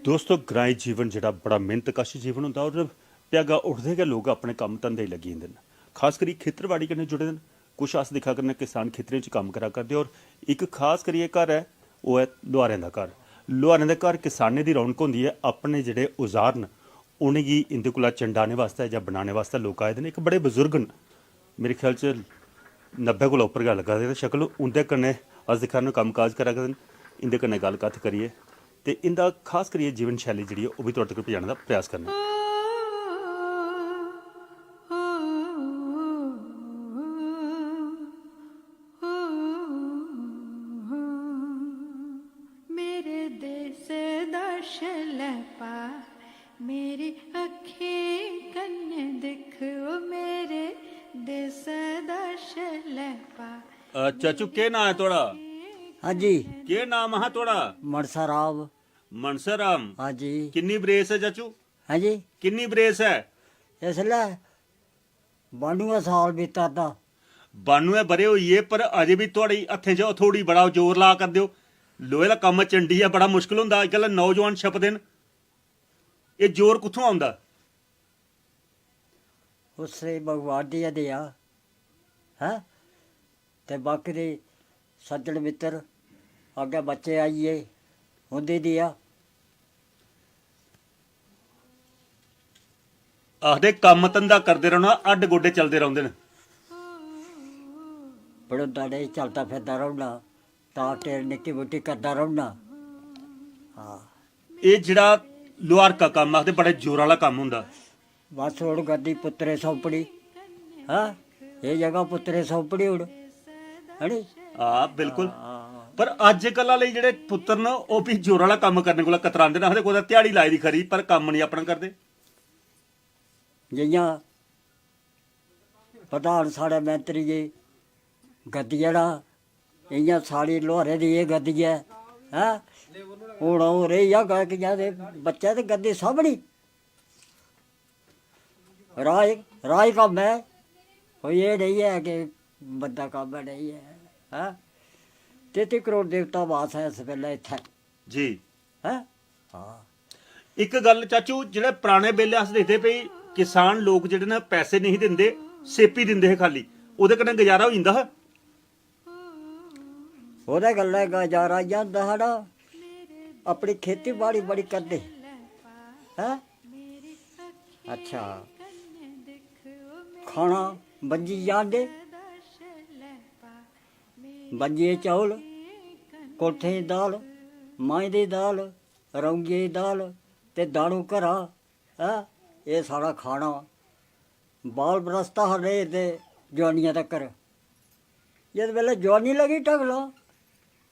दोस्तों ग्राईं जीवन जिहड़ा बड़ा मेहनतकश जीवन होंदा और भ्यागा उठदे गै लोग अपने कम्म धंधे लगी जंदे न। खास करी खेतरबाड़ी कन्नै जुड़े दे न। कुछ अस दिक्खा करने किसान खेतरें च कम्म करा करदे और एक खास करियै घर है ओह् है लुहारें दा घर। लुहारें दे घर किसानें दी रौनक होंदी है। अपने जेह्ड़े औजार न उ'नेंगी इंदे कोला चंडाने वास्ते जां बनाने वास्ते लोक आए दे न। इक बड़े बजुर्ग न, मेरे ख्याल च 90 कोला उप्पर गै लग्गा दे ते शक्ल उं'दे कन्नै अस दिक्खा ने कम्म काज करा करदे न। इंदे कन्नै गल्ल कत्थ करिए ते इंदा खास करियै जीवन शैली जेह्ड़ी ऐ ओह् बी तुहाड़े तक पजाने दा प्रयास करना। मेरे देश दर्श लपा मेरी अखी कन्ने दिखो मेरे देश दर्श लपा। चाचू केह् नां है थुआढ़ा? हाँ जी। केह् नाम हा थुआढ़ा? मनसा राव। मनसर राम। हाँ जी। किन्नी बरेस है चाचू? हाँ जी। किन्नी बरेस है? इसलै 92 साल बीता दा। 92 बरे होई गे पर अजे भी थुआढ़ी हत्थें च थोड़ी बड़ा जोर ला कर दिओ। लोहे दा कम्म चंडी है, बड़ा मुश्किल होंदा। अजकल नौजवान छपदे न, एह् जोर कुत्थों आंदा? उससे भगवान दी दिया है ते बाकी दे सज्जन मित्र अग्गे बच्चे आइए उंदी दिया। आखदे कम्म धंधा करदे रौह्ना, अड्ड गोडे चलदे रौंह्दे न। बड़ोदा नहीं चलता फिरदा रौह्ना, तार टेर निक्की मुट्टी करदा रौह्ना। हाँ एह् जेह्ड़ा लुहार का कम्म आखदे बड़े जोर आह्ला कम्म होंदा। बस हुण गद्दी पुत्तरे सौंपड़ी। हाँ ये जगह पुत्तरे सौंपड़ी हुण है नी। हाँ बिल्कुल। पर अजकल आह्ले जेह्ड़े पुत्तर न ओह् भी जोर आह्ला कम्म करने कोला कतरांदे न। आखदे कुदै ध्याड़ी लाई दी खरी पर कम्म नहीं अपना करदे। जियां प्रधान साढ़े मंत्री जी गद्दी ना इयां साढ़ी लुहारे दी एह् गद्दी है। हैं हून अ'ऊं रेही जागा कि ते बच्चे ते गद्दी सामनी राज कम्म है, कोई एह् नहीं है कि बंदा कम्म नहीं है। हैं 33 करोड़ देवता वास है इस वेल्ले इत्थै जी। हैं। हाँ एक गल चाचू, जेह्ड़े पराने बेल्ले अस दिखदे भई किसान लोक जेह्ड़े न पैसे नहीं दिंदे, सेपी दिंदे हे खाली, ओह्दे कन्नै गुजारा होई जंदा हा। ओह्दे गल्लै गुजारा इ'यां होंदा हा ना, अपनी खेती बाड़ी बड़ी करदे हैं। अच्छा खाना बंजी जांदे, बंजिए चौल, कोठे दी दाल, मांह् दी दाल, रौंगिये दी दाल ते दाड़ू घरा। हैं एह् सारा खाना बाल बरसता हा रेह् ते जोआनिया तक्कर। जिस बेल्लै जोआनी लगी ढगला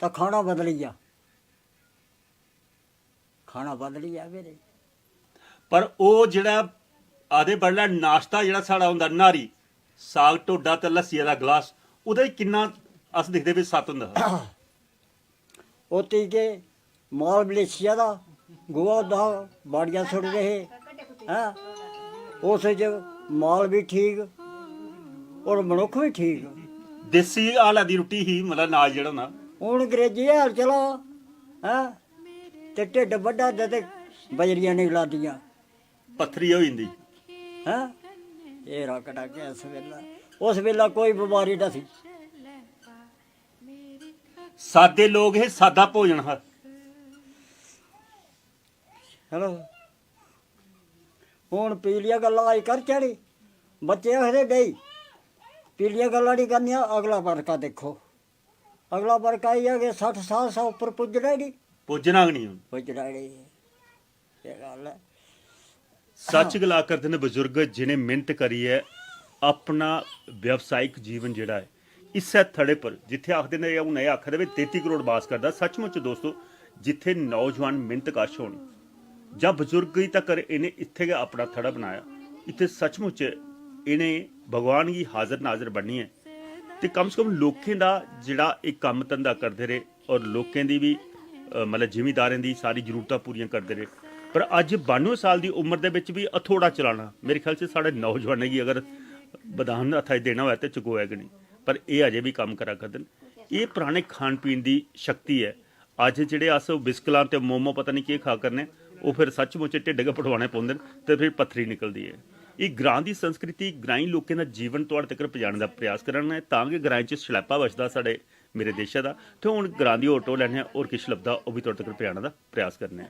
तो खाना बदली गया, खाना बदली गया मेरे। पर ओह् जेह्ड़ा आधे बडलै नाश्ता जेह्ड़ा साढ़ा होंदा न्हारी, साग ढोडा ते लस्सिया दा गलास, ओह्दे च किन्ना अस दिखदे भी सत्त होंदा हा। ओह् टीके माल मलेशिया दा गोहा होंदा हा, बाड़ियां सुट्टदे हे। हैं उस च माल भी ठीक और मनुक्ख भी ठीक। देसी हालै दी रुट्टी ही, मतलब नाज जेह्ड़ा होंदा। हून अंग्रेजी हैल चला हैं ते ढिड्ड बड्डा होंदा ते बजरियां निकला दियां। पत्थरी होई जंदी। हैं एह् रकड़ा के इस वेल्ला, उस वेल्ला कोई बमारी नहीं थी। सादे लोग हे, सादा भोजन हा। चलो हून पीलियां गल्लां आई कर चढ़ी, बच्चे आखदे नहीं पीलियां गल्लां नहीं करनियां। अगला वर्का देखो, अगला वर्क आई है कि 60 साल से उप्पर पुज्जना ही नहीं, पुज्जना गै नहीं हून। पुज्जना ही नहीं। ये गल है। सच गला करदे ने बजुर्ग, जिन्हें मेहनत करियै अपना व्यवसायिक जीवन जेह्ड़ा है इस्सै थड़े पर, जित्थे आखदे ने हून एह् आखदे भी 33 करोड़ वास करदा। सचमुच दोस्तो, जित्थे नौजवान मेहनत कश होन जां बजुर्ग गी तक्कर इनें इत्थे गै अपना थड़ा बनाया। इत्थे सचमुच इनें भगवान गी हाजिर नाजिर बनियै ते कम से कम लोकें दा जेह्ड़ा एह् कम्म धंधा करदे रेह् और लोकें दी भी मतलब जिमीदारें दी सारी जरूरतां पूरियां करदे रेह्। पर अज्ज 92 साल दी उम्र दे बिच भी हथौड़ा चलाना, मेरे ख्याल च साढ़े नौजवानें गी अगर बधान हत्था च देना होऐ ते चकोया गै नहीं। पर एह् अजे भी कम्म करा करदे न। एह् पराने खान पीन दी शक्ति है। अज्ज जेह्ड़े अस बिस्कलां ते मोमो पता नहीं केह् खा करने, ਉਹ ਫਿਰ ਸੱਚਮੁੱਚ ਢਿੱਡ ਪਟਵਾਣੇ ਪਾਉਂਦੇ ਨੇ ਤੇ ਫਿਰ ਪੱਥਰੀ ਨਿਕਲਦੀ ਹੈ। ਇਹ ਗ੍ਰਾਂ ਦੀ ਸੰਸਕ੍ਰਿਤੀ ਗ੍ਰਾਈ ਲੋਕਾਂ ਦਾ ਜੀਵਨ ਤੁਹਾਡੇ ਤੱਕ ਪਹੁੰਚਾਉਣ ਦਾ ਪ੍ਰयास ਕਰਨਾ ਹੈ ਤਾਂ ਕਿ ਗ੍ਰਾਂ 'ਚ ਛਲੈਪਾ ਵਸਦਾ ਸਾਡੇ ਮੇਰੇ ਦੇਸ਼ਾਂ ਦਾ। ਤੇ ਹੁਣ ਗ੍ਰਾਂ ਦੀ ਔਟੋ ਲੈਣੇ ਆ ਔਰ ਕਿਛ ਲੱਭਦਾ ਉਹ ਵੀ ਤੁਹਾਡੇ ਤੱਕ ਪਹੁੰਚਾਉਣ ਦਾ ਪ੍ਰयास ਕਰਨੇ ਆ।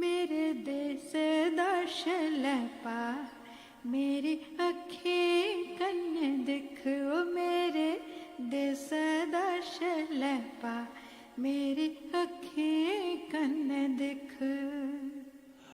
मेरे देश दा शलैपा मेरी अखी कन्ने दिख ओ मेरे देश दा शलैपा मेरी अखी कन्ने दिख।